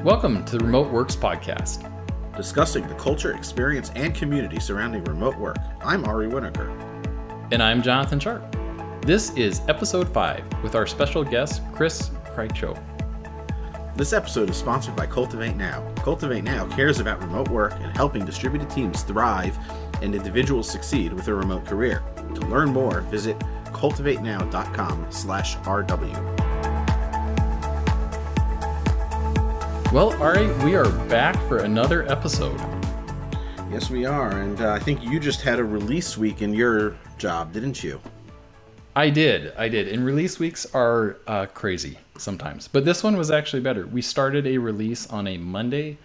Welcome to the Remote Works Podcast, discussing the culture, experience, and community surrounding remote work. I'm Ari Winokur. and I'm Jonathan Sharp. This is episode 5 with our special guest, Krycho. This episode is sponsored by Cultivate Now. Cultivate Now cares about remote work and helping distributed teams thrive and individuals succeed with a remote career. To learn more, visit cultivatenow.com/RW. Well, Ari, we are back for another episode. Yes, we are. And I think you just had a release week in your job, didn't you? I did. And release weeks are crazy sometimes. But this one was actually better. We started a release on a Monday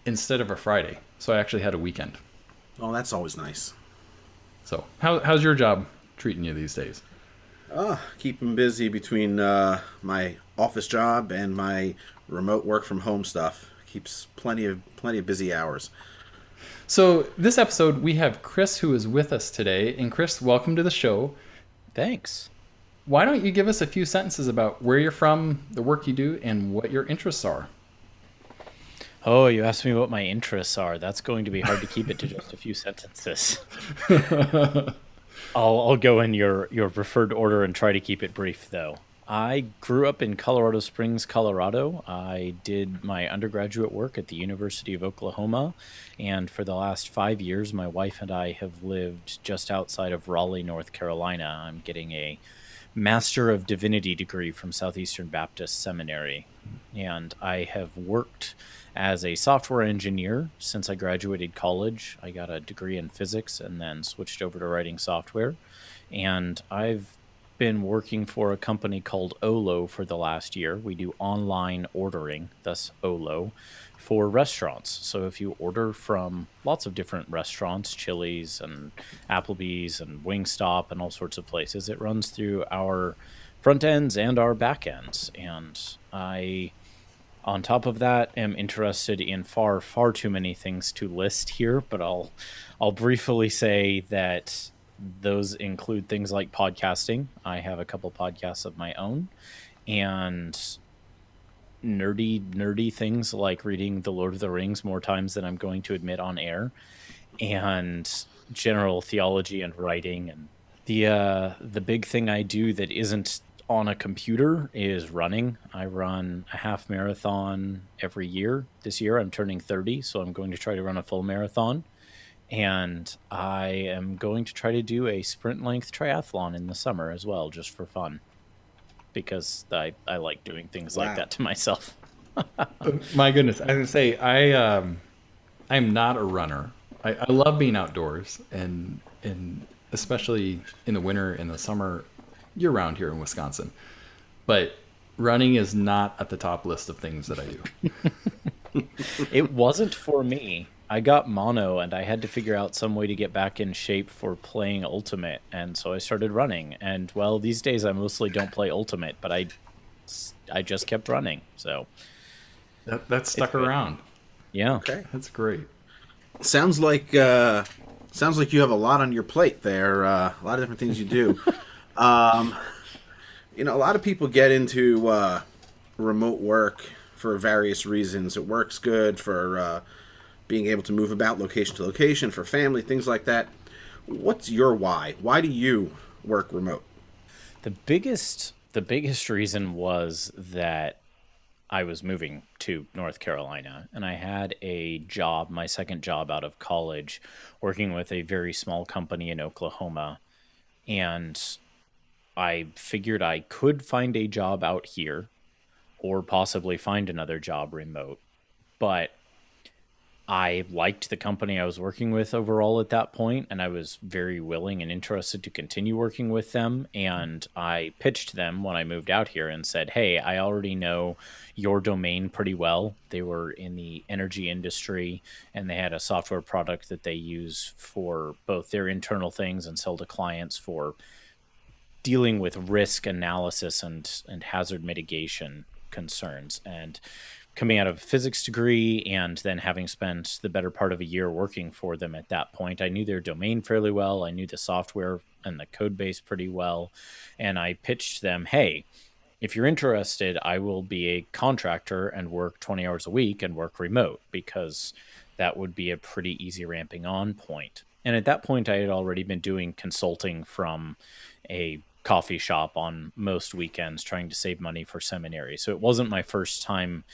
instead of a Friday. So I actually had a weekend. Oh, that's always nice. So how's your job treating you these days? Keeping busy between my office job and my remote work from home stuff. Keeps plenty of busy hours. So this episode, we have Chris who is with us today. And Chris, welcome to the show. Thanks. Why don't you give us a few sentences about where you're from, the work you do, and what your interests are? Oh, you asked me what my interests are. That's going to be hard to keep it to just a few sentences. I'll go in your preferred order and try to keep it brief, though. I grew up in Colorado Springs, Colorado. I did my undergraduate work at the University of Oklahoma, and for the last 5 years, my wife and I have lived just outside of Raleigh, North Carolina. I'm getting a Master of Divinity degree from Southeastern Baptist Seminary, and I have worked as a software engineer since I graduated college. I got a degree in physics and then switched over to writing software, and I've been working for a company called Olo for the last year. We do online ordering, thus Olo, for restaurants. So if you order from lots of different restaurants, Chili's and Applebee's and Wingstop and all sorts of places, it runs through our front ends and our back ends. And I, on top of that, am interested in far too many things to list here, but I'll briefly say that those include things like podcasting. I have a couple podcasts of my own, and nerdy things like reading The Lord of the Rings more times than I'm going to admit on air, and general theology and writing. And the big thing I do that isn't on a computer is running. I run a half marathon every year. This year I'm turning 30, so I'm going to try to run a full marathon. And I am going to try to do a sprint-length triathlon in the summer as well, just for fun, because I like doing things like that to myself. My goodness, I was gonna say I'm not a runner. I love being outdoors, and especially in the winter and the summer, year round here in Wisconsin. But running is not at the top list of things that I do. It wasn't for me. I got mono, and I had to figure out some way to get back in shape for playing Ultimate, and so I started running. And, well, these days I mostly don't play Ultimate, but I just kept running, so. That stuck around. Yeah. Okay. That's great. Sounds like you have a lot on your plate there. A lot of different things you do. A lot of people get into remote work for various reasons. It works good for being able to move about location to location, for family, things like that. What's your why? Why do you work remote? The biggest reason was that I was moving to North Carolina, and I had a job, my second job out of college, working with a very small company in Oklahoma. And I figured I could find a job out here or possibly find another job remote. But I liked the company I was working with overall at that point, and I was very willing and interested to continue working with them. And I pitched them when I moved out here and said, hey, I already know your domain pretty well. They were in the energy industry, and they had a software product that they use for both their internal things and sell to clients for dealing with risk analysis and hazard mitigation concerns. And coming out of a physics degree and then having spent the better part of a year working for them at that point, I knew their domain fairly well. I knew the software and the code base pretty well. And I pitched them, hey, if you're interested, I will be a contractor and work 20 hours a week and work remote, because that would be a pretty easy ramping on point. And at that point, I had already been doing consulting from a coffee shop on most weekends, trying to save money for seminary. So it wasn't my first time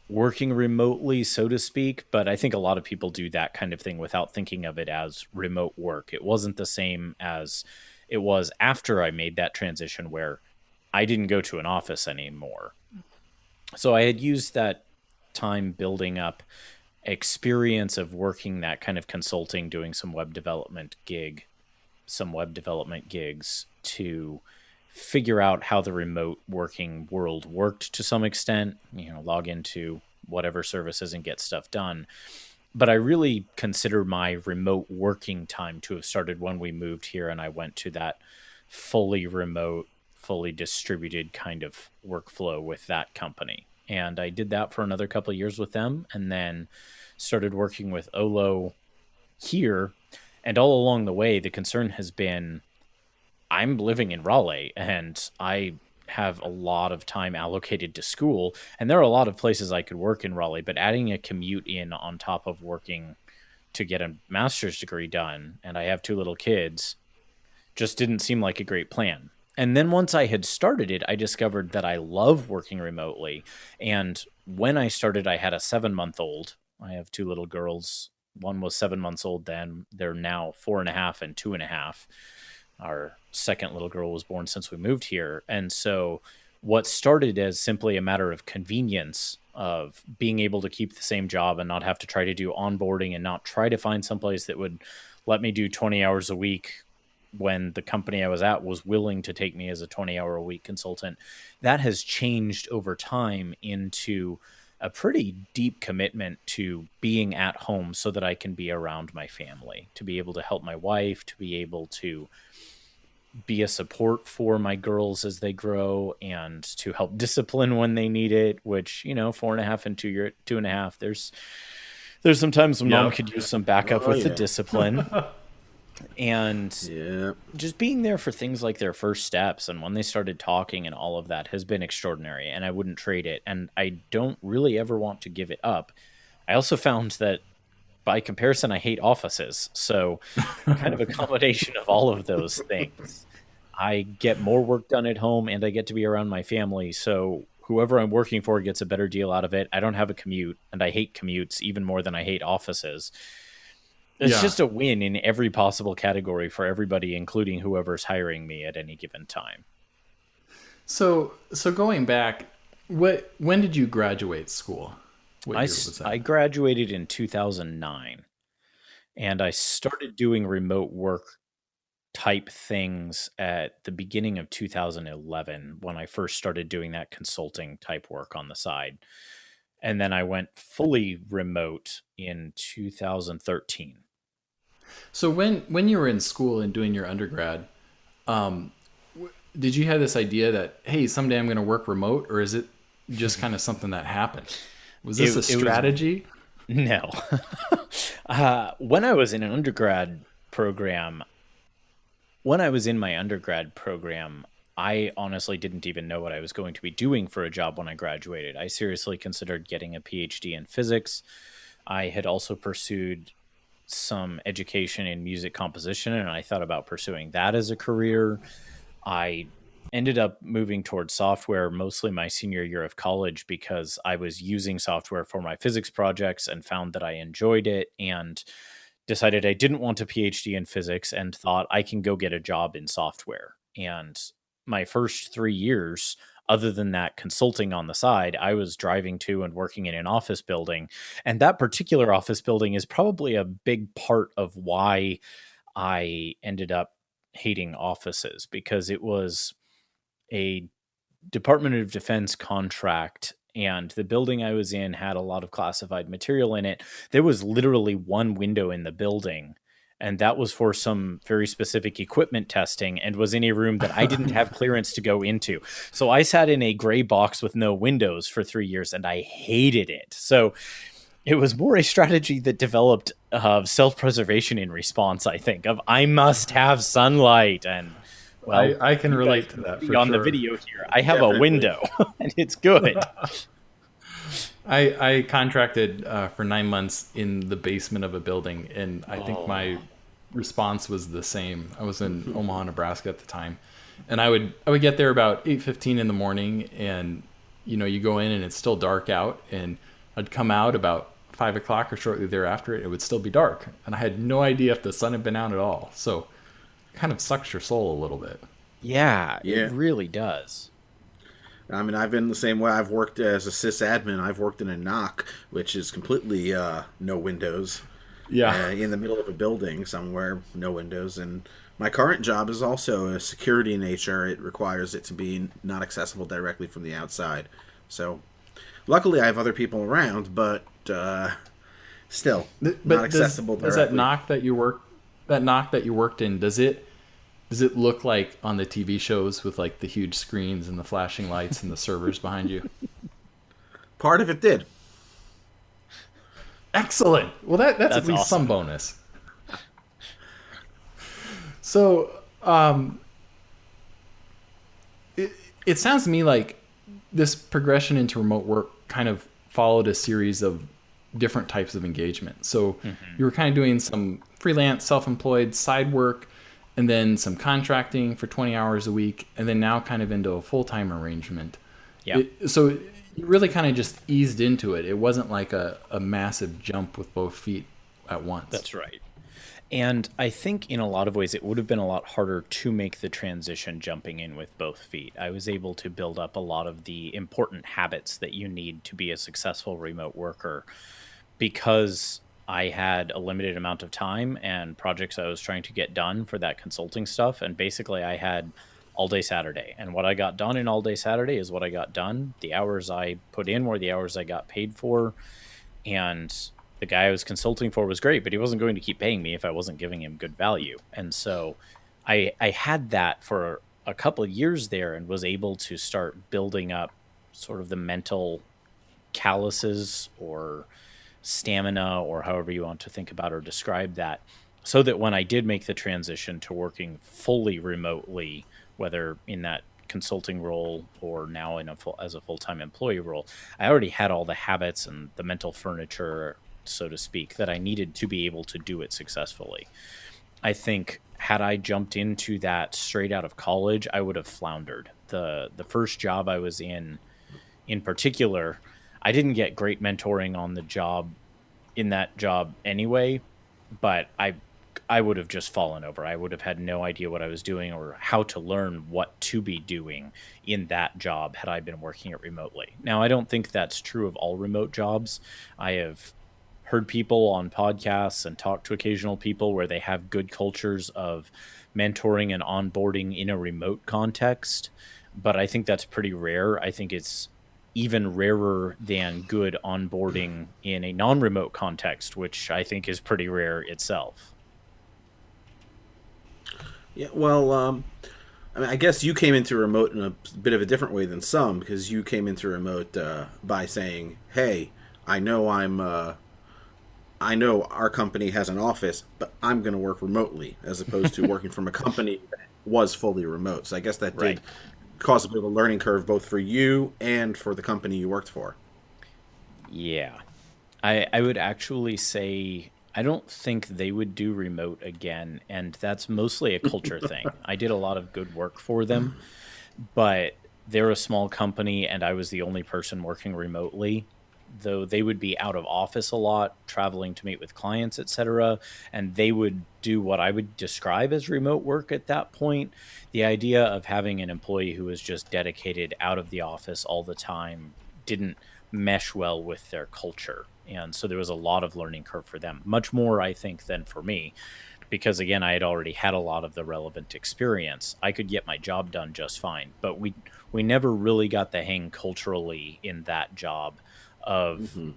working remotely, so to speak, but I think a lot of people do that kind of thing without thinking of it as remote work. It wasn't the same as it was after I made that transition, where I didn't go to an office anymore. So I had used that time building up experience of working that kind of consulting, doing some web development gigs, to figure out how the remote working world worked to some extent, log into whatever services and get stuff done. But I really consider my remote working time to have started when we moved here and I went to that fully remote, fully distributed kind of workflow with that company. And I did that for another couple of years with them, and then started working with Olo here. And all along the way, the concern has been, I'm living in Raleigh and I have a lot of time allocated to school, and there are a lot of places I could work in Raleigh, but adding a commute in on top of working to get a master's degree done, and I have two little kids, just didn't seem like a great plan. And then once I had started it, I discovered that I love working remotely. And when I started, I had a 7-month-old. I have two little girls. One was 7 months old then. They're now 4.5 and 2.5. Our second little girl was born since we moved here. And so what started as simply a matter of convenience of being able to keep the same job and not have to try to do onboarding and not try to find someplace that would let me do 20 hours a week when the company I was at was willing to take me as a 20-hour-a-week consultant, that has changed over time into a pretty deep commitment to being at home so that I can be around my family, to be able to help my wife, to be able to be a support for my girls as they grow, and to help discipline when they need it, which, 4.5 and 2.5, there's some times when mom could use some backup with the discipline. And just being there for things like their first steps and when they started talking and all of that has been extraordinary, and I wouldn't trade it. And I don't really ever want to give it up. I also found that by comparison, I hate offices. So kind of a combination of all of those things. I get more work done at home and I get to be around my family. So whoever I'm working for gets a better deal out of it. I don't have a commute, and I hate commutes even more than I hate offices. It's just a win in every possible category for everybody, including whoever's hiring me at any given time. So going back, when did you graduate school? What year was that? I graduated in 2009, and I started doing remote work type things at the beginning of 2011 when I first started doing that consulting type work on the side. And then I went fully remote in 2013. So when you were in school and doing your undergrad, did you have this idea that, hey, someday I'm going to work remote, or is it just kind of something that happened? Was this a strategy? No. When I was in an undergrad program, I honestly didn't even know what I was going to be doing for a job when I graduated. I seriously considered getting a PhD in physics. I had also pursued some education in music composition, and I thought about pursuing that as a career. I ended up moving towards software mostly my senior year of college because I was using software for my physics projects and found that I enjoyed it, and decided I didn't want a PhD in physics and thought I can go get a job in software. And my first 3 years, other than that consulting on the side, I was driving to and working in an office building. And that particular office building is probably a big part of why I ended up hating offices, because it was a Department of Defense contract, and the building I was in had a lot of classified material in it. There was literally one window in the building, and that was for some very specific equipment testing, and was in a room that I didn't have clearance to go into. So I sat in a gray box with no windows for 3 years, and I hated it. So it was more a strategy that developed of self-preservation in response, I think, of I must have sunlight, and Well, I can you guys relate to can that see for on the sure. video here. I have a Definitely. window, and it's good. I contracted for 9 months in the basement of a building, and I think Oh, my response was the same. I was in Omaha, Nebraska at the time, and I would get there about 8:15 in the morning, and you go in and it's still dark out, and I'd come out about 5 o'clock or shortly thereafter, it would still be dark, and I had no idea if the sun had been out at all. So it kind of sucks your soul a little bit. yeah, it Yeah. really does. I mean, I've been the same way. I've worked as a sysadmin. I've worked in a knock, which is completely no windows, Yeah. in the middle of a building somewhere, no windows. And my current job is also a security nature. It requires it to be not accessible directly from the outside. So, luckily, I have other people around, but still not But does accessible does that directly. knock that you work that knock that you worked in, does it look like on the TV shows with like the huge screens and the flashing lights and the servers behind you? Part of it did. Excellent. Well, that's at That's least some awesome. bonus. So, it, it sounds to me like this progression into remote work kind of followed a series of different types of engagement. So Hmm. you were kind of doing some freelance, self-employed side work, and then some contracting for 20 hours a week, and then now kind of into a full-time arrangement. Yeah, So you really kind of just eased into it. It wasn't like a massive jump with both feet at once. that's right. And I think in a lot of ways it would have been a lot harder to make the transition jumping in with both feet. I was able to build up a lot of the important habits that you need to be a successful remote worker because I had a limited amount of time and projects I was trying to get done for that consulting stuff. And basically, I had all day Saturday. And what I got done in all day Saturday is what I got done. The hours I put in were the hours I got paid for. And the guy I was consulting for was great, but he wasn't going to keep paying me if I wasn't giving him good value. And so I had that for a couple of years there and was able to start building up sort of the mental calluses or stamina or however you want to think about or describe that, so that when I did make the transition to working fully remotely, whether in that consulting role or now in as a full-time employee role, I already had all the habits and the mental furniture, so to speak, that I needed to be able to do it successfully. I think had I jumped into that straight out of college, I would have floundered. The first job I was in particular, I didn't get great mentoring on the job in that job anyway, but I would have just fallen over. I would have had no idea what I was doing or how to learn what to be doing in that job had I been working it remotely. Now, I don't think that's true of all remote jobs. I have heard people on podcasts and talked to occasional people where they have good cultures of mentoring and onboarding in a remote context, but I think that's pretty rare. I think it's even rarer than good onboarding in a non-remote context, which I think is pretty rare itself. Yeah, well, I mean, I guess you came into remote in a bit of a different way than some because you came into remote by saying, "Hey, I know I know our company has an office, but I'm going to work remotely," as opposed to working from a company that was fully remote. So I guess that Right. did cause a bit of a learning curve both for you and for the company you worked for. Yeah. I would actually say I don't think they would do remote again, and that's mostly a culture thing. I did a lot of good work for them, but they're a small company and I was the only person working remotely. Though they would be out of office a lot, traveling to meet with clients, etc., and they would do what I would describe as remote work at that point. The idea of having an employee who was just dedicated out of the office all the time didn't mesh well with their culture. And so there was a lot of learning curve for them, much more, I think, than for me, because again, I had already had a lot of the relevant experience. I could get my job done just fine, but we never really got the hang culturally in that job of Hmm.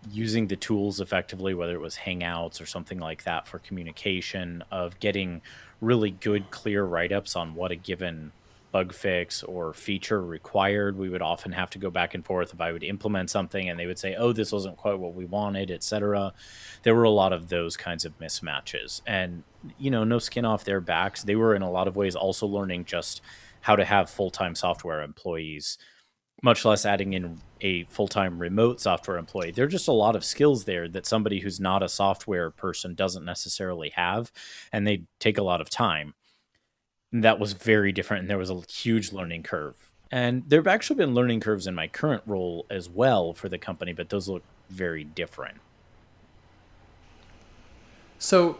using the tools effectively, whether it was Hangouts or something like that for communication, of getting really good, clear write ups on what a given bug fix or feature required. We would often have to go back and forth if I would implement something and they would say, oh, this wasn't quite what we wanted, etc. There were a lot of those kinds of mismatches. And, no skin off their backs. They were in a lot of ways also learning just how to have full-time software employees, much less adding in a full-time remote software employee. There are just a lot of skills there that somebody who's not a software person doesn't necessarily have, and they take a lot of time. And that was very different, and there was a huge learning curve. And there have actually been learning curves in my current role as well for the company, but those look very different. So,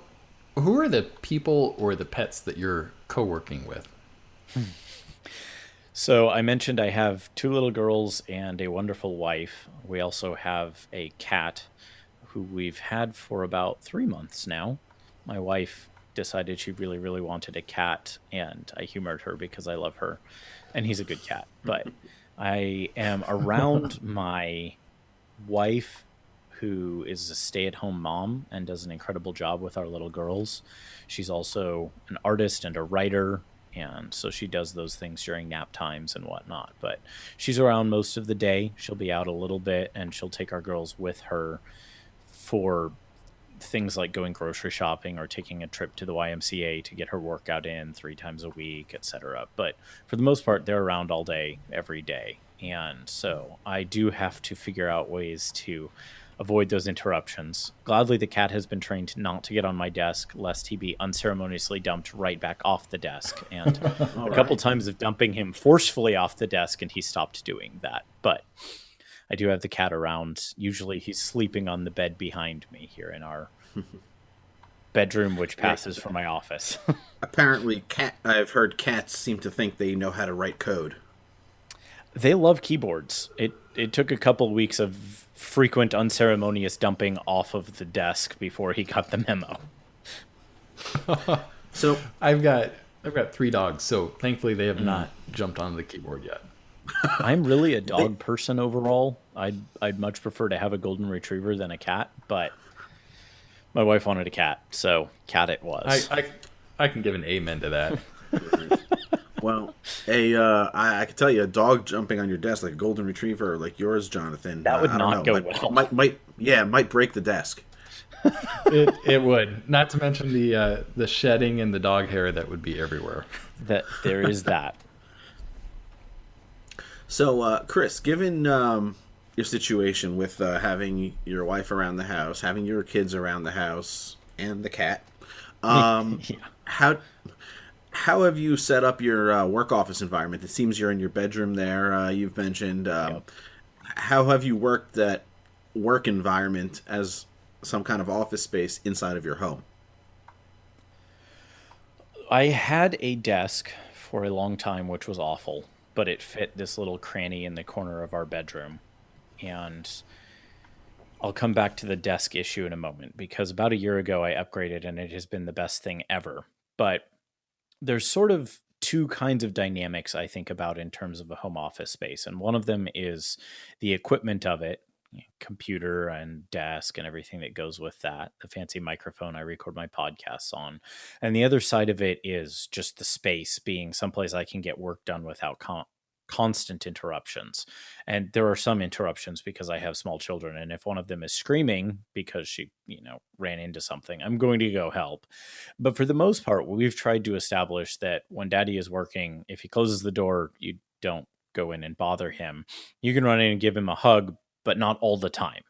who are the people or the pets that you're co-working with? So I mentioned I have two little girls and a wonderful wife. We also have a cat who we've had for about 3 months now. My wife decided she really, really wanted a cat, and I humored her because I love her, and he's a good cat. But I am around my wife, who is a stay-at-home mom and does an incredible job with our little girls. She's also an artist and a writer, and so she does those things during nap times and whatnot. But she's around most of the day. She'll be out a little bit, and she'll take our girls with her for things like going grocery shopping or taking a trip to the YMCA to get her workout in 3 times a week, etc. But for the most part, they're around all day, every day. And so I do have to figure out ways to avoid those interruptions. Gladly, the cat has been trained not to get on my desk, lest he be unceremoniously dumped right back off the desk. And a couple times of dumping him forcefully off the desk, and he stopped doing that. But I do have the cat around. Usually he's sleeping on the bed behind me here in our bedroom, which passes for my office. Apparently, I've heard cats seem to think they know how to write code. They love keyboards. It took a couple weeks of frequent unceremonious dumping off of the desk before he got the memo. So I've got 3 dogs, so thankfully they have not jumped onto the keyboard yet. I'm really a dog person overall. I'd much prefer to have a golden retriever than a cat, but my wife wanted a cat, so cat it was. I can give an amen to that. Well, I can tell you, a dog jumping on your desk like a golden retriever, like yours, Jonathan. That would I don't not know, go well. Might break the desk. It would. Not to mention the shedding and the dog hair that would be everywhere. That there is that. So, Chris, given your situation with having your wife around the house, having your kids around the house, and the cat, how have you set up your work office environment? It seems you're in your bedroom there. You've mentioned how have you worked that work environment as some kind of office space inside of your home? I had a desk for a long time, which was awful, but it fit this little cranny in the corner of our bedroom. And I'll come back to the desk issue in a moment, because about a year ago I upgraded and it has been the best thing ever. But there's sort of two kinds of dynamics I think about in terms of a home office space. And one of them is the equipment of it, computer and desk and everything that goes with that, the fancy microphone I record my podcasts on. And the other side of it is just the space being someplace I can get work done without constant interruptions. And there are some interruptions because I have small children, and if one of them is screaming because she ran into something, I'm going to go help. But for the most part, we've tried to establish that when daddy is working, if he closes the door, you don't go in and bother him. You can run in and give him a hug, but not all the time.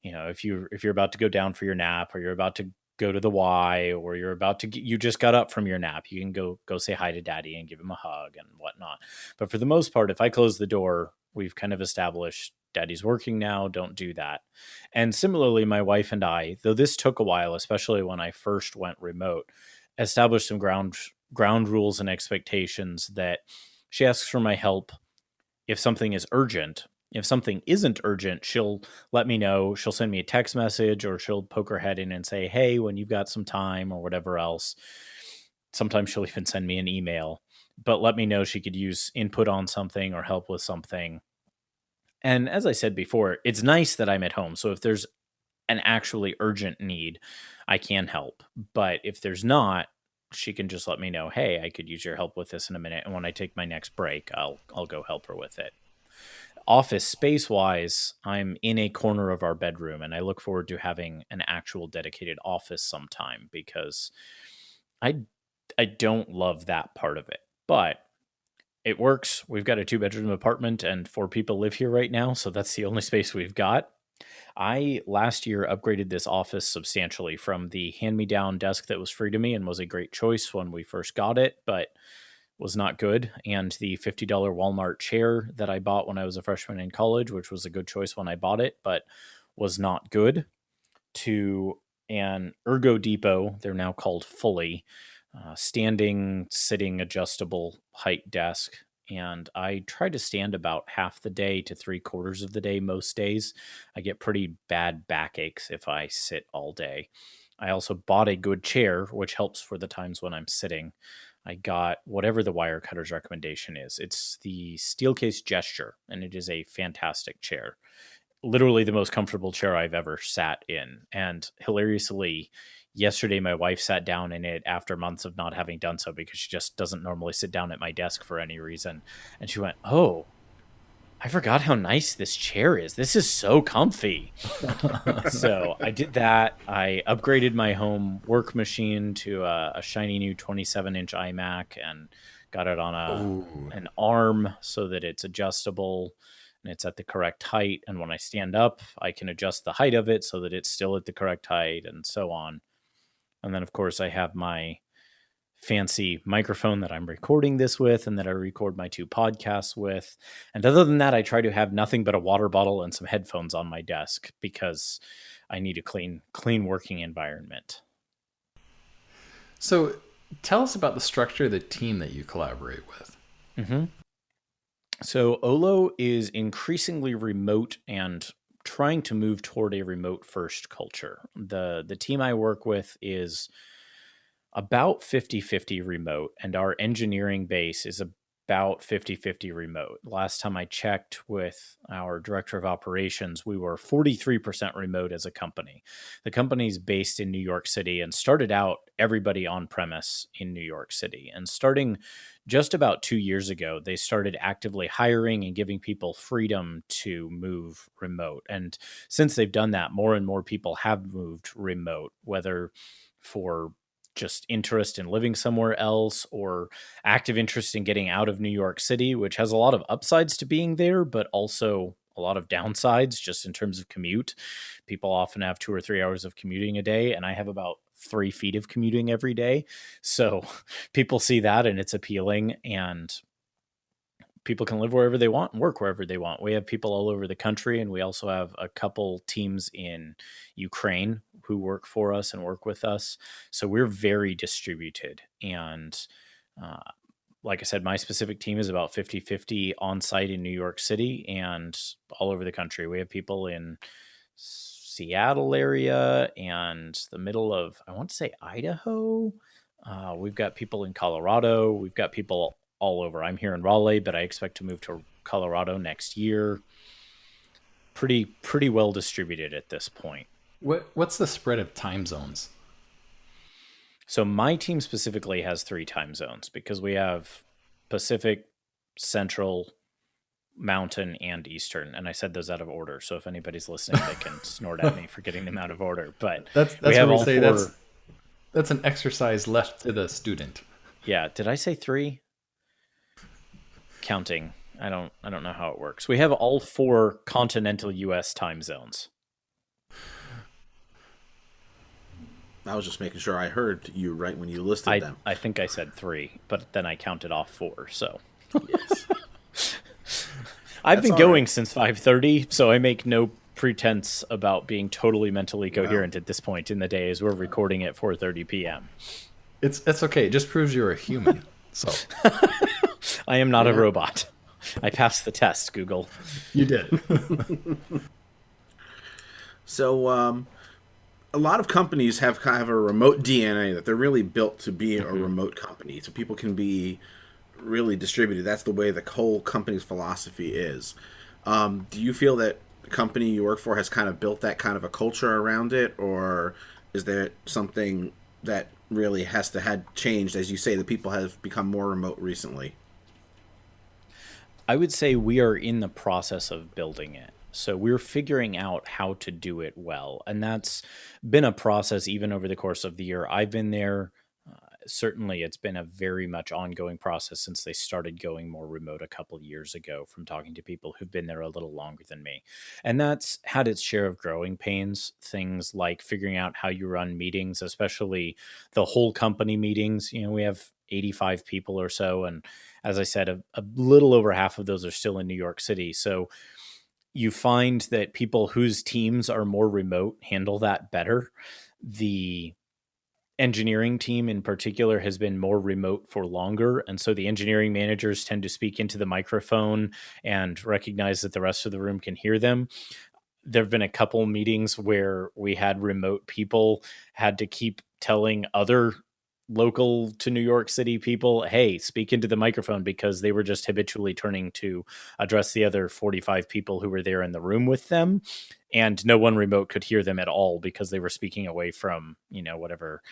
If you're about to go down for your nap, or you're about to go to the Y, or you just got up from your nap, you can go say hi to daddy and give him a hug and whatnot. But for the most part, if I close the door, we've kind of established daddy's working now, don't do that. And similarly, my wife and I, though this took a while, especially when I first went remote, established some ground rules and expectations that she asks for my help if something is urgent. If something isn't urgent, she'll let me know. She'll send me a text message, or she'll poke her head in and say, hey, when you've got some time, or whatever else. Sometimes she'll even send me an email, but let me know she could use input on something or help with something. And as I said before, it's nice that I'm at home. So if there's an actually urgent need, I can help. But if there's not, she can just let me know, hey, I could use your help with this in a minute. And when I take my next break, I'll go help her with it. Office space wise, I'm in a corner of our bedroom, and I look forward to having an actual dedicated office sometime because I I don't love that part of it. But it works. We've got a 2-bedroom apartment and 4 people live here right now, so that's the only space we've got. I last year upgraded this office substantially from the hand me down desk that was free to me and was a great choice when we first got it, but was not good. And the $50 Walmart chair that I bought when I was a freshman in college, which was a good choice when I bought it, but was not good, to an Ergo Depot. They're now called Fully, standing, sitting, adjustable height desk. And I try to stand about half the day to 3/4 of the day most days. I get pretty bad backaches if I sit all day. I also bought a good chair, which helps for the times when I'm sitting. I got whatever the wire cutter's recommendation is. It's the Steelcase Gesture, and it is a fantastic chair. Literally the most comfortable chair I've ever sat in. And hilariously, yesterday my wife sat down in it after months of not having done so because she just doesn't normally sit down at my desk for any reason. And she went, "Oh, I forgot how nice this chair is. This is so comfy." So I did that. I upgraded my home work machine to a shiny new 27-inch iMac and got it on an arm so that it's adjustable and it's at the correct height. And when I stand up, I can adjust the height of it so that it's still at the correct height and so on. And then, of course, I have my fancy microphone that I'm recording this with and that I record my 2 podcasts with. And other than that, I try to have nothing but a water bottle and some headphones on my desk because I need a clean working environment. So tell us about the structure of the team that you collaborate with. Mm-hmm. So Olo is increasingly remote and trying to move toward a remote first culture. The team I work with is about 50-50 remote, and our engineering base is about 50-50 remote. Last time I checked with our director of operations, we were 43% remote as a company. The company's based in New York City and started out everybody on premise in New York City. And starting just about 2 years ago, they started actively hiring and giving people freedom to move remote. And since they've done that, more and more people have moved remote, whether for just interest in living somewhere else or active interest in getting out of New York City, which has a lot of upsides to being there, but also a lot of downsides just in terms of commute. People often have 2 or 3 hours of commuting a day, and I have about 3 feet of commuting every day. So people see that and it's appealing, and people can live wherever they want and work wherever they want. We have people all over the country, and we also have a couple teams in Ukraine who work for us and work with us. So we're very distributed. And like I said, my specific team is about 50-50 on site in New York City and all over the country. We have people in Seattle area and the middle of, I want to say, Idaho. We've got people in Colorado. We've got people all over. I'm here in Raleigh, but I expect to move to Colorado next year. Pretty well distributed at this point. What's the spread of time zones? So my team specifically has 3 time zones because we have Pacific, Central, Mountain, and Eastern. And I said those out of order. So if anybody's listening, they can snort at me for getting them out of order. But that's we have what we all say. 4. That's an exercise left to the student. Yeah. Did I say 3? Counting. I don't know how it works. We have all 4 continental US time zones. I was just making sure I heard you right when you listed them. I think I said 3, but then I counted off 4. So Yes. I've That's been all going right. since 5:30, so I make no pretense about being totally mentally coherent at this point in the day as we're recording at 4:30 p.m. It's okay. It just proves you're a human. So I am not a robot. I passed the test, Google. you did. So, a lot of companies have kind of a remote DNA that they're really built to be a remote company, so people can be really distributed. That's the way the whole company's philosophy is. Do you feel that the company you work for has kind of built that kind of a culture around it, or is there something that really has to had changed, as you say, the people have become more remote recently? I would say we are in the process of building it. So we're figuring out how to do it well. And that's been a process even over the course of the year I've been there. Certainly, it's been a very much ongoing process since they started going more remote a couple years ago from talking to people who've been there a little longer than me. And that's had its share of growing pains, things like figuring out how you run meetings, especially the whole company meetings. We have 85 people or so. And as I said, a little over half of those are still in New York City. So you find that people whose teams are more remote handle that better. The engineering team in particular has been more remote for longer. And so the engineering managers tend to speak into the microphone and recognize that the rest of the room can hear them. There have been a couple meetings where we had remote people had to keep telling other local to New York City people, hey, speak into the microphone, because they were just habitually turning to address the other 45 people who were there in the room with them. And no one remote could hear them at all because they were speaking away from, whatever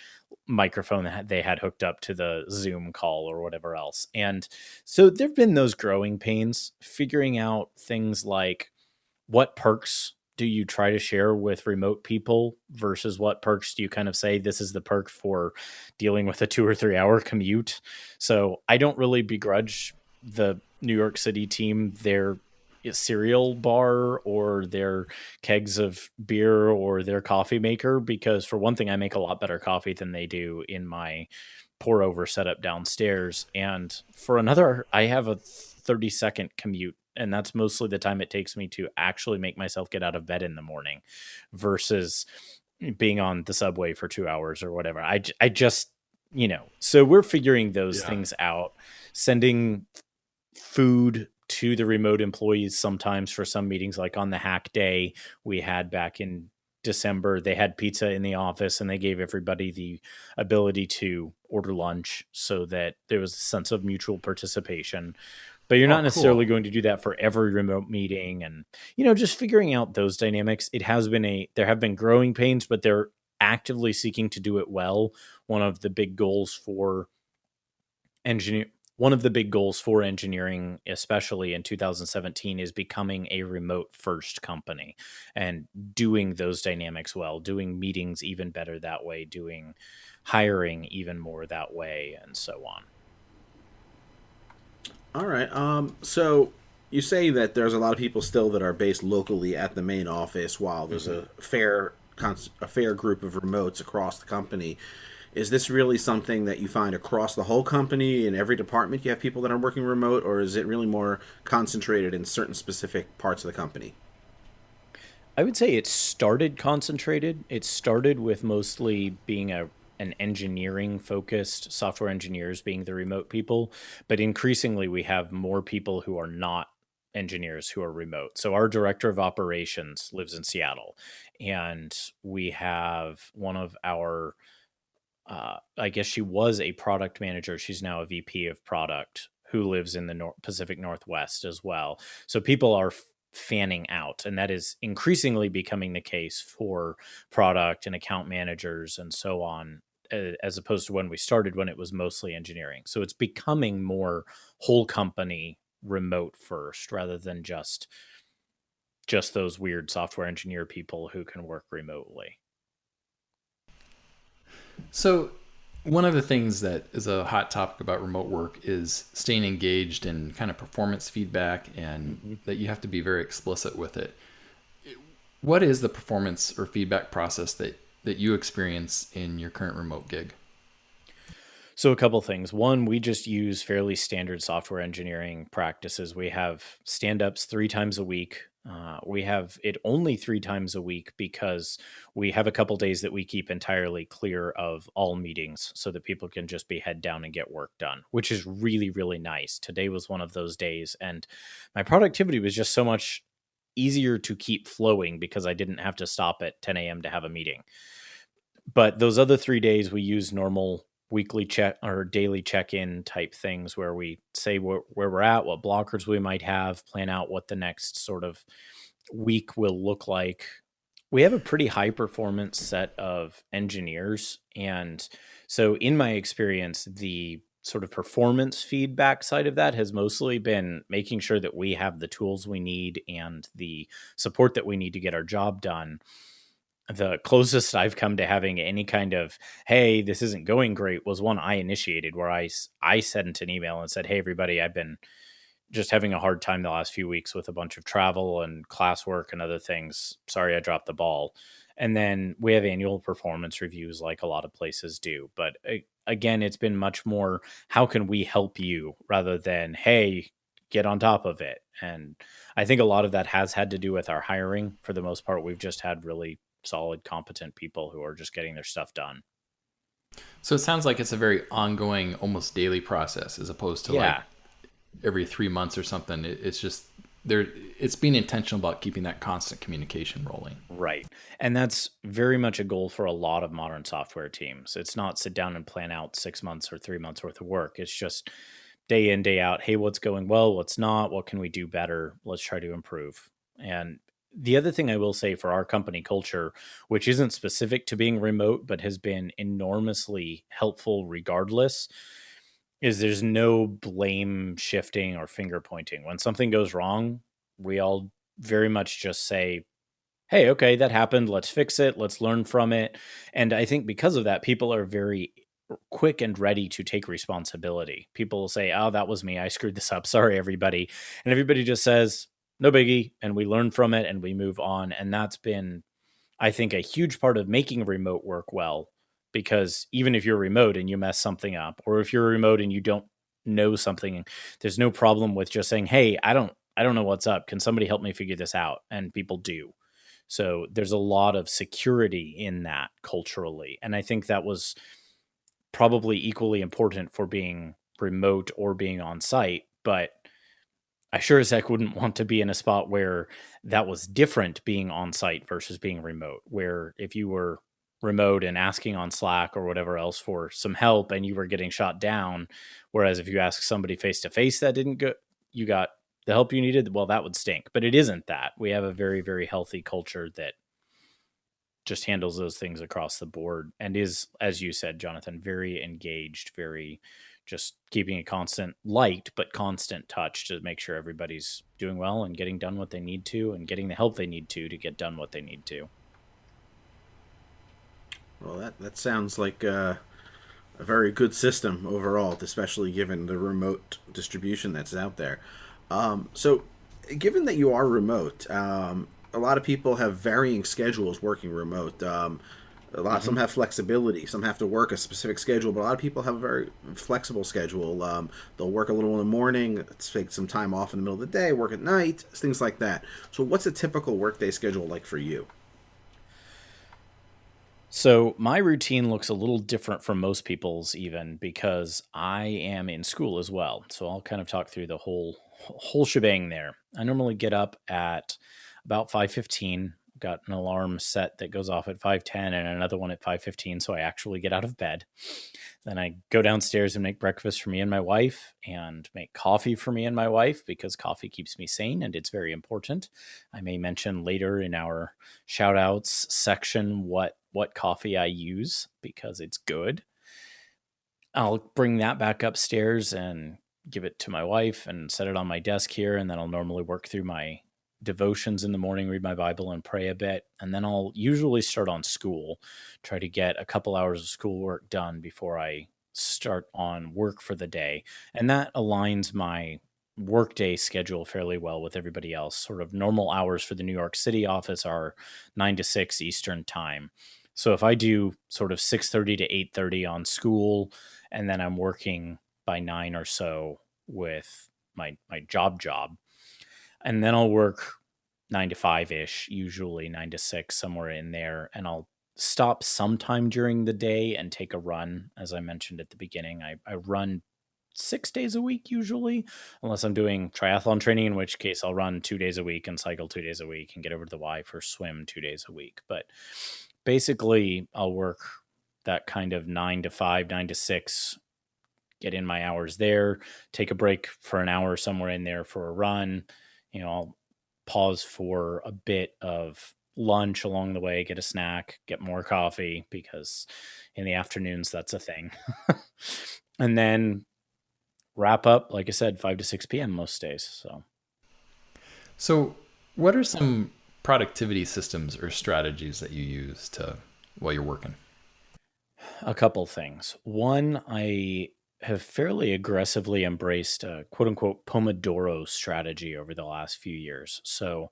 microphone that they had hooked up to the Zoom call or whatever else. And so there've been those growing pains, figuring out things like what perks do you try to share with remote people versus what perks do you kind of say this is the perk for dealing with a 2 or 3 hour commute. So I don't really begrudge the New York City team their cereal bar or their kegs of beer or their coffee maker, because for one thing, I make a lot better coffee than they do in my pour over setup downstairs. And for another, I have a 30-second commute, and that's mostly the time it takes me to actually make myself get out of bed in the morning versus being on the subway for 2 hours or whatever. I just, so we're figuring those Yeah. things out, sending food to the remote employees sometimes for some meetings, like on the hack day we had back in December. They had pizza in the office and they gave everybody the ability to order lunch so that there was a sense of mutual participation. But you're Oh, not necessarily cool. going to do that for every remote meeting. And, just figuring out those dynamics. There have been growing pains, but they're actively seeking to do it well. One of the big goals for engineer one of the big goals for engineering, especially in 2017, is becoming a remote first company and doing those dynamics well, doing meetings even better that way, doing hiring even more that way, and so on. All right. So you say that there's a lot of people still that are based locally at the main office, while there's Hmm. a fair group of remotes across the company. Is this really something that you find across the whole company in every department? You have people that are working remote, or is it really more concentrated in certain specific parts of the company? I would say it started concentrated. It started with mostly being an engineering focused, software engineers being the remote people, but increasingly we have more people who are not engineers who are remote. So our director of operations lives in Seattle, and we have one of our I guess she was a product manager. She's now a VP of product who lives in the Pacific Northwest as well. So people are fanning out, and that is increasingly becoming the case for product and account managers and so on, as opposed to when we started, when it was mostly engineering. So it's becoming more whole company remote first rather than just those weird software engineer people who can work remotely. So, one of the things that is a hot topic about remote work is staying engaged and kind of performance feedback, and Mhm. that you have to be very explicit with it. What is the performance or feedback process that you experience in your current remote gig? So a couple things. One, we just use fairly standard software engineering practices. We have stand-ups 3 times a week. We have it only 3 times a week because we have a couple days that we keep entirely clear of all meetings so that people can just be head down and get work done, which is really, really nice. Today was one of those days, and my productivity was just so much easier to keep flowing because I didn't have to stop at 10 a.m. to have a meeting. But those other 3 days, we use normal weekly check or daily check-in type things where we say where we're at, what blockers we might have, plan out what the next sort of week will look like. We have a pretty high performance set of engineers. And so, in my experience, the sort of performance feedback side of that has mostly been making sure that we have the tools we need and the support that we need to get our job done. The closest I've come to having any kind of, hey, this isn't going great, was one I initiated where I sent an email and said, hey, everybody, I've been just having a hard time the last few weeks with a bunch of travel and classwork and other things. Sorry, I dropped the ball. And then we have annual performance reviews like a lot of places do. But again, it's been much more, how can we help you rather than, hey, get on top of it. And I think a lot of that has had to do with our hiring. For the most part, we've just had really solid, competent people who are just getting their stuff done. So it sounds like it's a very ongoing, almost daily process, as opposed to like Yeah. every 3 months or something. It's just there. It's being intentional about keeping that constant communication rolling. Right. And that's very much a goal for a lot of modern software teams. It's not sit down and plan out 6 months or 3 months worth of work. It's just day in, day out. Hey, what's going well? What's not? What can we do better? Let's try to improve. And the other thing I will say for our company culture, which isn't specific to being remote, but has been enormously helpful regardless, is there's no blame shifting or finger pointing. When something goes wrong, we all very much just say, hey, okay, that happened. Let's fix it. Let's learn from it. And I think because of that, people are very quick and ready to take responsibility. People will say, oh, that was me. I screwed this up. Sorry, everybody. And everybody just says, no biggie. And we learn from it and we move on. And that's been, I think, a huge part of making remote work well, because even if you're remote and you mess something up, or if you're remote and you don't know something, there's no problem with just saying, hey, I don't know what's up. Can somebody help me figure this out? And people do. So there's a lot of security in that culturally. And I think that was probably equally important for being remote or being on site. But I sure as heck wouldn't want to be in a spot where that was different being on site versus being remote, where if you were remote and asking on Slack or whatever else for some help and you were getting shot down, whereas if you ask somebody face to face that didn't go, you got the help you needed, well, that would stink. But it isn't that. We have a very, very healthy culture that just handles those things across the board and is, as you said, Jonathan, very engaged, very just keeping a constant light but constant touch to make sure everybody's doing well and getting done what they need to and getting the help they need to get done what they need to. Well, that sounds like a very good system overall, especially given the remote distribution that's out there. So, given that you are remote, a lot of people have varying schedules working remote. Some have flexibility. Some have to work a specific schedule, but a lot of people have a very flexible schedule. They'll work a little in the morning, take some time off in the middle of the day, work at night, things like that. So, what's a typical workday schedule like for you? So my routine looks a little different from most people's, even because I am in school as well. So I'll kind of talk through the whole shebang there. I normally get up at about 5:15. Got an alarm set that goes off at 5:10 and another one at 5:15, so I actually get out of bed. Then I go downstairs and make breakfast for me and my wife and make coffee for me and my wife because coffee keeps me sane and it's very important. I may mention later in our shout outs section what coffee I use because it's good. I'll bring that back upstairs and give it to my wife and set it on my desk here. And then I'll normally work through my devotions in the morning, read my Bible and pray a bit. And then I'll usually start on school, try to get a couple hours of schoolwork done before I start on work for the day. And that aligns my workday schedule fairly well with everybody else. Sort of normal hours for the New York City office are 9 to 6 Eastern time. So if I do sort of 6:30 to 8:30 on school, and then I'm working by 9 or so with my job, and then I'll work 9 to 5 ish, usually 9 to 6, somewhere in there, and I'll stop sometime during the day and take a run. As I mentioned at the beginning, I run 6 days a week usually, unless I'm doing triathlon training, in which case I'll run 2 days a week and cycle 2 days a week and get over to the Y for swim 2 days a week. But basically, I'll work that kind of 9 to 5, 9 to 6, get in my hours there, take a break for an hour somewhere in there for a run. I'll pause for a bit of lunch along the way, get a snack, get more coffee because in the afternoons that's a thing. And then wrap up, like I said, 5 to 6 p.m. most days. So So, what are some productivity systems or strategies that you use to while you're working? a couple things. One, I have fairly aggressively embraced a quote unquote Pomodoro strategy over the last few years. So,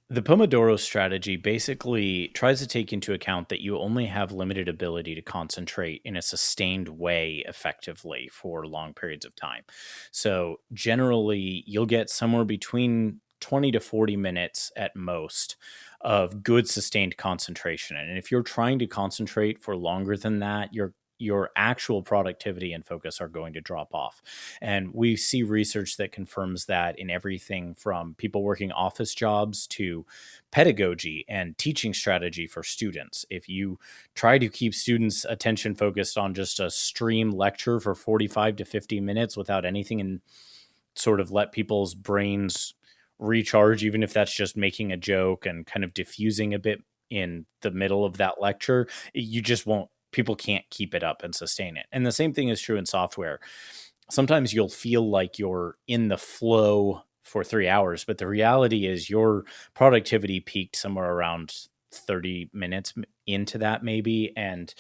the Pomodoro strategy basically tries to take into account that you only have limited ability to concentrate in a sustained way effectively for long periods of time. So, generally, you'll get somewhere between 20 to 40 minutes at most of good sustained concentration. And if you're trying to concentrate for longer than that, your actual productivity and focus are going to drop off. And we see research that confirms that in everything from people working office jobs to pedagogy and teaching strategy for students. If you try to keep students' attention focused on just a stream lecture for 45 to 50 minutes without anything and sort of let people's brains recharge, even if that's just making a joke and kind of diffusing a bit in the middle of that lecture, you just won't, people can't keep it up and sustain it. And the same thing is true in software. Sometimes you'll feel like you're in the flow for 3 hours, but the reality is your productivity peaked somewhere around 30 minutes into that, maybe. And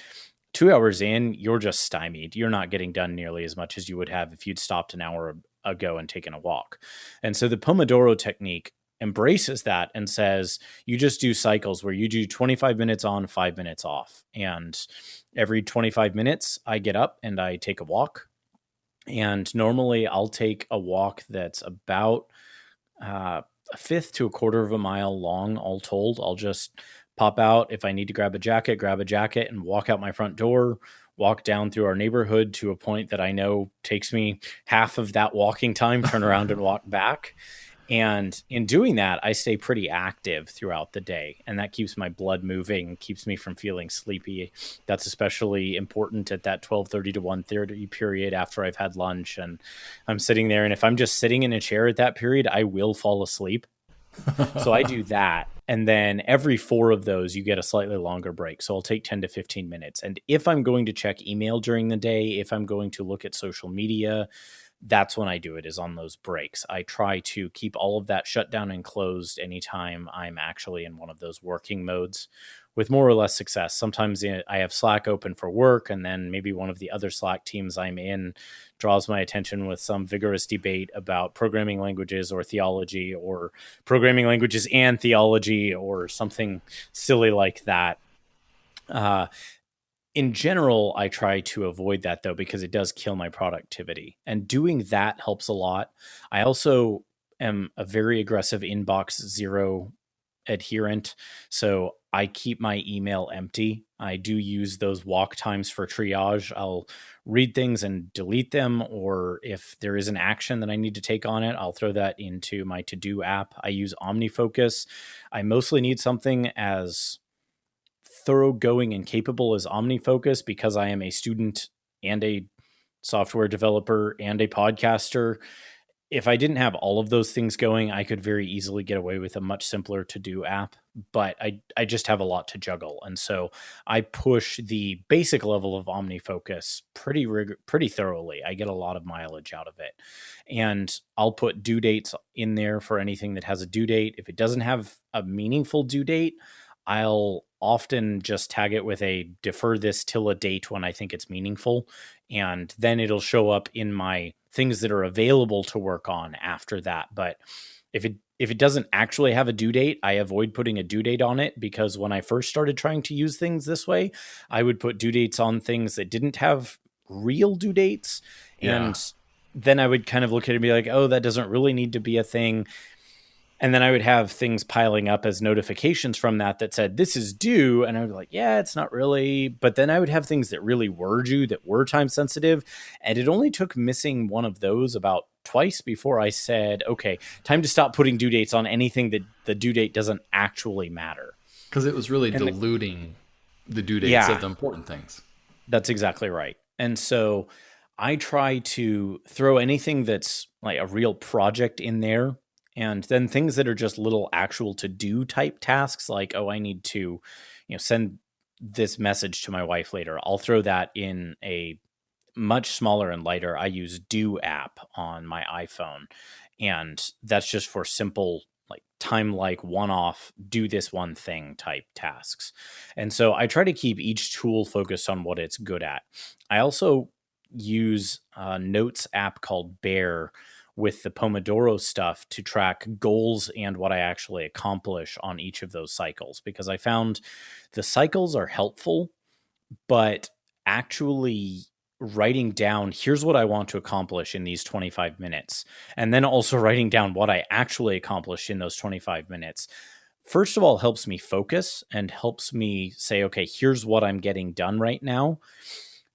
2 hours in, you're just stymied. You're not getting done nearly as much as you would have if you'd stopped an hour ago and taken a walk. And so the Pomodoro technique embraces that and says you just do cycles where you do 25 minutes on, 5 minutes off. And every 25 minutes, I get up and I take a walk. And normally I'll take a walk that's about a fifth to a quarter of a mile long, all told. I'll just pop out. If I need to grab a jacket and walk out my front door, walk down through our neighborhood to a point that I know takes me half of that walking time, turn around and walk back. And in doing that, I stay pretty active throughout the day, and that keeps my blood moving, keeps me from feeling sleepy. That's especially important at that 12:30 to 1:30 period after I've had lunch and I'm sitting there. And if I'm just sitting in a chair at that period, I will fall asleep. So I do that. And then every four of those, you get a slightly longer break. So I'll take 10 to 15 minutes. And if I'm going to check email during the day, if I'm going to look at social media, that's when I do it, is on those breaks. I try to keep all of that shut down and closed anytime I'm actually in one of those working modes with more or less success. Sometimes I have Slack open for work, and then maybe one of the other Slack teams I'm in draws my attention with some vigorous debate about programming languages or theology, or programming languages and theology, or something silly like that. Uh, in general, I try to avoid that though, because it does kill my productivity. And doing that helps a lot. I also am a very aggressive inbox zero adherent. So I keep my email empty. I do use those walk times for triage. I'll read things and delete them, or if there is an action that I need to take on it, I'll throw that into my to-do app. I use OmniFocus. I mostly need something as thoroughgoing and capable as OmniFocus because I am a student and a software developer and a podcaster. If I didn't have all of those things going, I could very easily get away with a much simpler to-do app, but I just have a lot to juggle. And so I push the basic level of OmniFocus pretty thoroughly. I get a lot of mileage out of it. And I'll put due dates in there for anything that has a due date. If it doesn't have a meaningful due date, I'll often just tag it with a defer this till a date when I think it's meaningful. And then it'll show up in my things that are available to work on after that. But if it doesn't actually have a due date, I avoid putting a due date on it, because when I first started trying to use things this way, I would put due dates on things that didn't have real due dates. Yeah. And then I would kind of look at it and be like, oh, that doesn't really need to be a thing. And then I would have things piling up as notifications from that said, this is due. And I would be like, yeah, it's not really. But then I would have things that really were due, that were time sensitive. And it only took missing one of those about twice before I said, okay, time to stop putting due dates on anything that the due date doesn't actually matter. Because it was really And diluting the due dates yeah, of the important things. that's exactly right. And so I try to throw anything that's like a real project in there And then things that are just little actual to do type tasks, like, oh, I need to, send this message to my wife later. I'll throw that in a much smaller and lighter. I use Do app on my iPhone, and that's just for simple, like time, like one off, do this one thing type tasks. And so I try to keep each tool focused on what it's good at. I also use a notes app called Bear with the Pomodoro stuff to track goals and what I actually accomplish on each of those cycles, because I found the cycles are helpful, but actually writing down, here's what I want to accomplish in these 25 minutes, and then also writing down what I actually accomplished in those 25 minutes, first of all, helps me focus and helps me say, okay, here's what I'm getting done right now,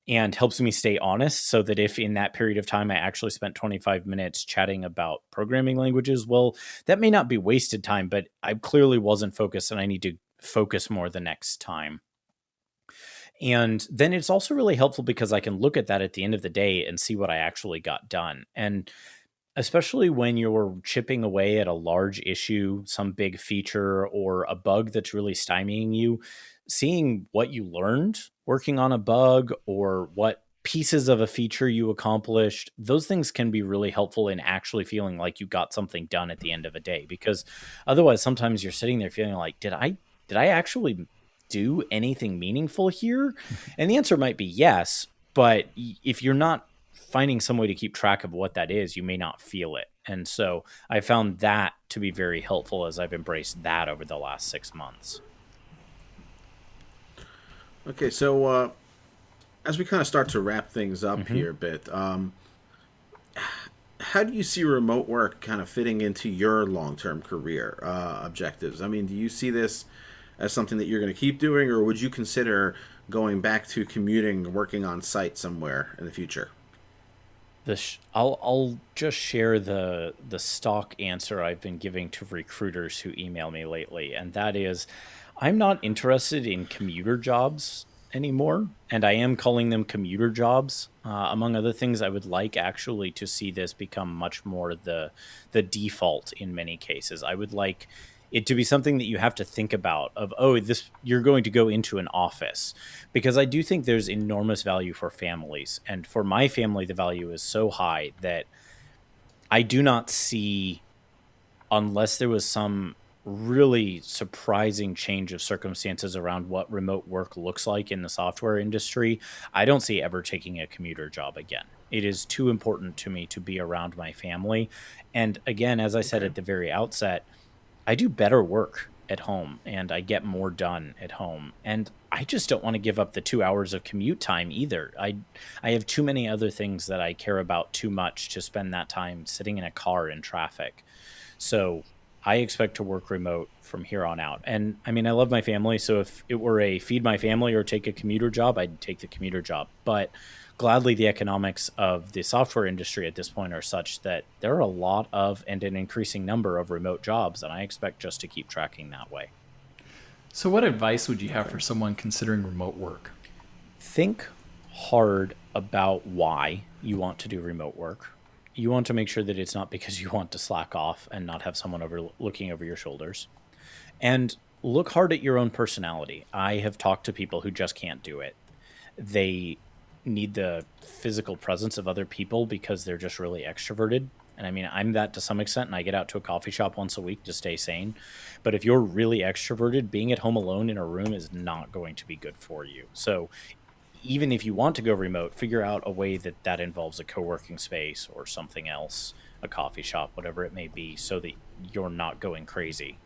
and helps me stay honest, so that if in that period of time I actually spent 25 minutes chatting about programming languages, well, that may not be wasted time, but I clearly wasn't focused and I need to focus more the next time. And then it's also really helpful because I can look at that at the end of the day and see what I actually got done. And especially when you're chipping away at a large issue, some big feature, or a bug that's really stymieing you, seeing what you learned working on a bug or what pieces of a feature you accomplished, those things can be really helpful in actually feeling like you got something done at the end of a day. Because otherwise, sometimes you're sitting there feeling like, did I actually do anything meaningful here? And the answer might be yes, but if you're not finding some way to keep track of what that is, you may not feel it. And so I found that to be very helpful as I've embraced that over the last 6 months. Okay, so as we kind of start to wrap things up hmm here a bit, how do you see remote work kind of fitting into your long-term career objectives? I mean, do you see this as something that you're going to keep doing, or would you consider going back to commuting, working on site somewhere in the future? I'll just share the stock answer I've been giving to recruiters who email me lately, and that is, I'm not interested in commuter jobs anymore, and I am calling them commuter jobs. Among other things, I would like actually to see this become much more the default in many cases. I would like it to be something that you have to think about of, oh, this, you're going to go into an office, because I do think there's enormous value for families, and for my family the value is so high that I do not see, unless there was some really surprising change of circumstances around what remote work looks like in the software industry, I don't see ever taking a commuter job again. It is too important to me to be around my family. And again, as I said Okay. at the very outset, I do better work at home and I get more done at home. And I just don't want to give up the 2 hours of commute time either. I have too many other things that I care about too much to spend that time sitting in a car in traffic. So I expect to work remote from here on out. And I mean, I love my family. So if it were a feed my family or take a commuter job, I'd take the commuter job. But gladly, the economics of the software industry at this point are such that there are a lot of and an increasing number of remote jobs. And I expect just to keep tracking that way. So, what advice would you have Okay. for someone considering remote work? Think hard about why you want to do remote work. You want to make sure that it's not because you want to slack off and not have someone over looking over your shoulders. And look hard at your own personality. I have talked to people who just can't do it. They need the physical presence of other people because they're just really extroverted. And I mean, I'm that to some extent, and I get out to a coffee shop once a week to stay sane. But if you're really extroverted, being at home alone in a room is not going to be good for you. So even if you want to go remote, figure out a way that that involves a co-working space or something else, a coffee shop, whatever it may be, so that you're not going crazy.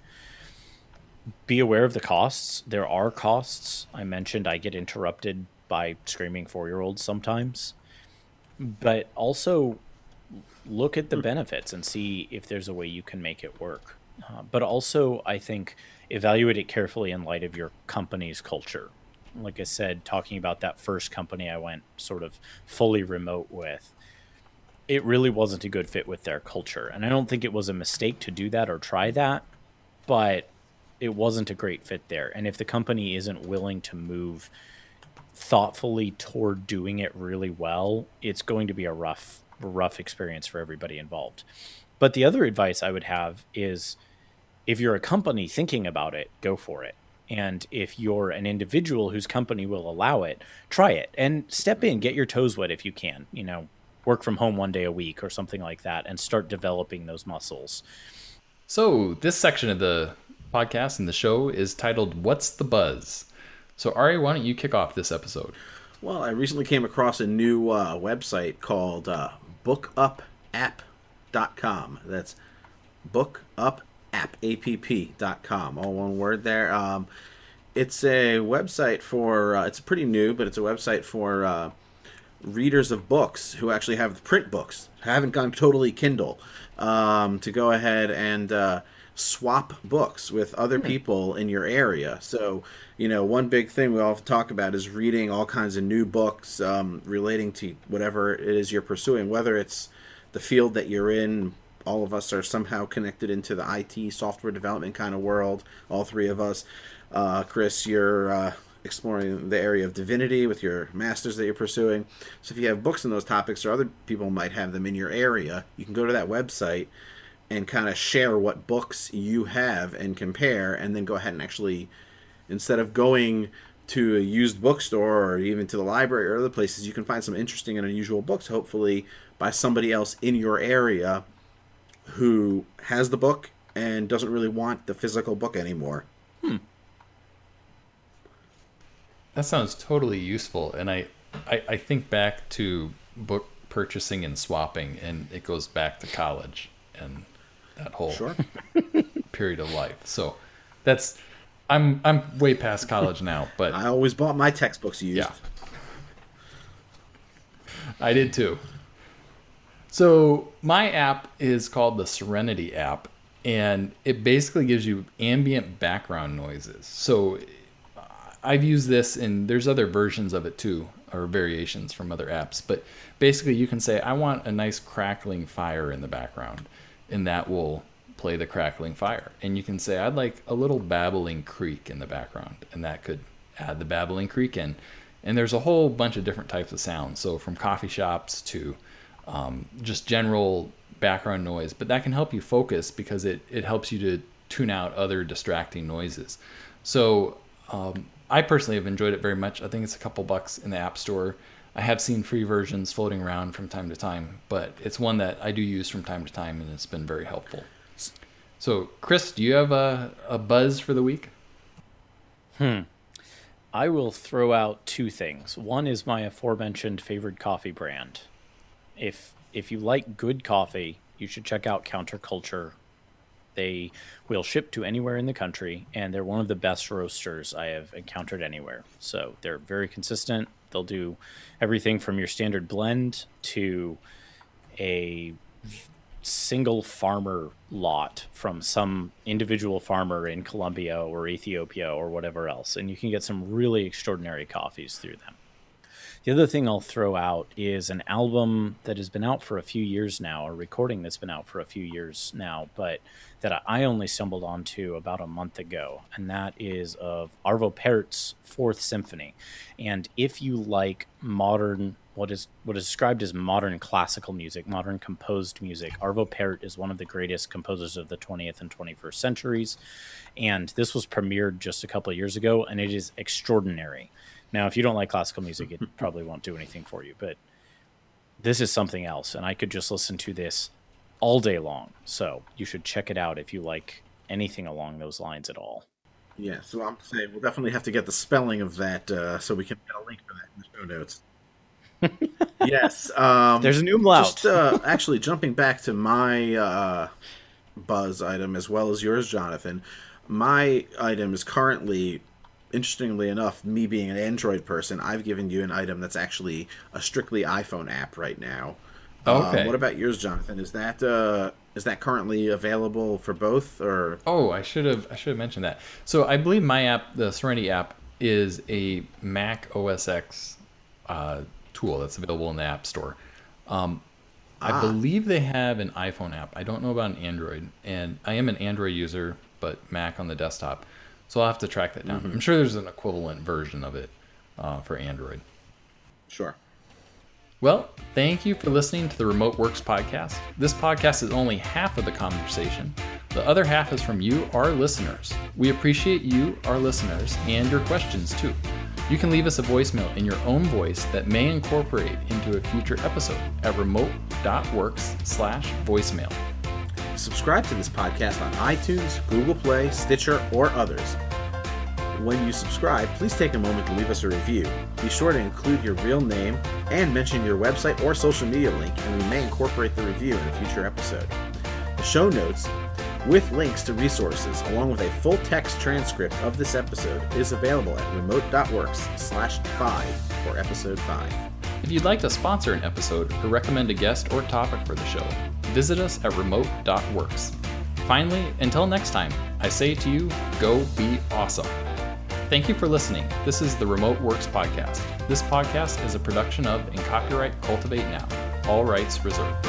Be aware of the costs. There are costs. I mentioned I get interrupted by screaming 4 year olds sometimes, but also look at the benefits and see if there's a way you can make it work. But also, I think, evaluate it carefully in light of your company's culture. Like I said, talking about that first company I went sort of fully remote with, it really wasn't a good fit with their culture. And I don't think it was a mistake to do that or try that, but it wasn't a great fit there. And if the company isn't willing to move thoughtfully toward doing it really well, it's going to be a rough experience for everybody involved. But the other advice I would have is, if you're a company thinking about it, go for it. And if you're an individual whose company will allow it, try it and step in, get your toes wet if you can, work from home one day a week or something like that and start developing those muscles. So this section of the podcast and the show is titled "What's the Buzz?" So Ari, why don't you kick off this episode? Well, I recently came across a new website called bookupapp.com. That's bookupapp.com, all one word there. It's a website for, it's pretty new, but it's a website for readers of books who actually have the print books, haven't gone totally Kindle, to go ahead and swap books with other people in your area. So, one big thing we all talk about is reading all kinds of new books relating to whatever it is you're pursuing, whether it's the field that you're in. All of us are somehow connected into the IT software development kind of world, all three of us. Chris, you're exploring the area of divinity with your masters that you're pursuing. So if you have books in those topics, or other people might have them in your area, you can go to that website and kind of share what books you have and compare, and then go ahead and actually, instead of going to a used bookstore or even to the library or other places, you can find some interesting and unusual books, hopefully by somebody else in your area who has the book and doesn't really want the physical book anymore. That sounds totally useful. And I think back to book purchasing and swapping, and it goes back to college and that whole period of life. So I'm way past college now, but I always bought my textbooks used. Yeah. I did too. So my app is called the Serenity app, and it basically gives you ambient background noises. So I've used this, and there's other versions of it too, or variations from other apps. But basically you can say, I want a nice crackling fire in the background, and that will play the crackling fire. And you can say, I'd like a little babbling creek in the background, and that could add the babbling creek in. And there's a whole bunch of different types of sounds. So from coffee shops to just general background noise, but that can help you focus because it helps you to tune out other distracting noises. So I personally have enjoyed it very much. I think it's a couple bucks in the App Store. I have seen free versions floating around from time to time, but it's one that I do use from time to time, and it's been very helpful. So Chris, do you have a buzz for the week? I will throw out two things. One is my aforementioned favorite coffee brand. If you like good coffee, you should check out Counterculture. They will ship to anywhere in the country, and they're one of the best roasters I have encountered anywhere. So they're very consistent. They'll do everything from your standard blend to a single farmer lot from some individual farmer in Colombia or Ethiopia or whatever else. And you can get some really extraordinary coffees through them. The other thing I'll throw out is an album that has been out for a few years now, a recording that's been out for a few years now, but that I only stumbled onto about a month ago, and that is of Arvo Pärt's Fourth Symphony. And if you like modern, what is described as modern classical music, modern composed music, Arvo Pärt is one of the greatest composers of the 20th and 21st centuries, and this was premiered just a couple of years ago, and it is extraordinary. Now, if you don't like classical music, it probably won't do anything for you, but this is something else, and I could just listen to this all day long. So you should check it out if you like anything along those lines at all. Yeah, so I'm saying we'll definitely have to get the spelling of that so we can get a link for that in the show notes. Yes. There's an umlaut. Just actually jumping back to my buzz item as well as yours, Jonathan. My item is currently, interestingly enough, me being an Android person, I've given you an item that's actually a strictly iPhone app right now. Okay. What about yours, Jonathan? Is that currently available for both, or? Oh, I should have mentioned that. So I believe my app, the Serenity app, is a Mac OS X tool that's available in the App Store. I believe they have an iPhone app. I don't know about an Android, and I am an Android user, but Mac on the desktop. So I'll have to track that down. I'm sure there's an equivalent version of it. for Android. Sure. Well, thank you for listening to the Remote Works podcast. This podcast is only half of the conversation. The other half is from you, our listeners. We appreciate you, our listeners, and your questions too. You can leave us a voicemail in your own voice that may incorporate into a future episode at remote.works/voicemail. Subscribe to this podcast on iTunes, Google Play, Stitcher, or others. When you subscribe, please take a moment to leave us a review. Be sure to include your real name and mention your website or social media link, and we may incorporate the review in a future episode. The show notes with links to resources, along with a full text transcript of this episode, is available at remote.works/5 for episode 5. If you'd like to sponsor an episode or recommend a guest or topic for the show, visit us at remote.works. Finally, until next time, I say to you, go be awesome. Thank you for listening. This is the Remote Works podcast. This podcast is a production of and copyright Cultivate Now. All rights reserved.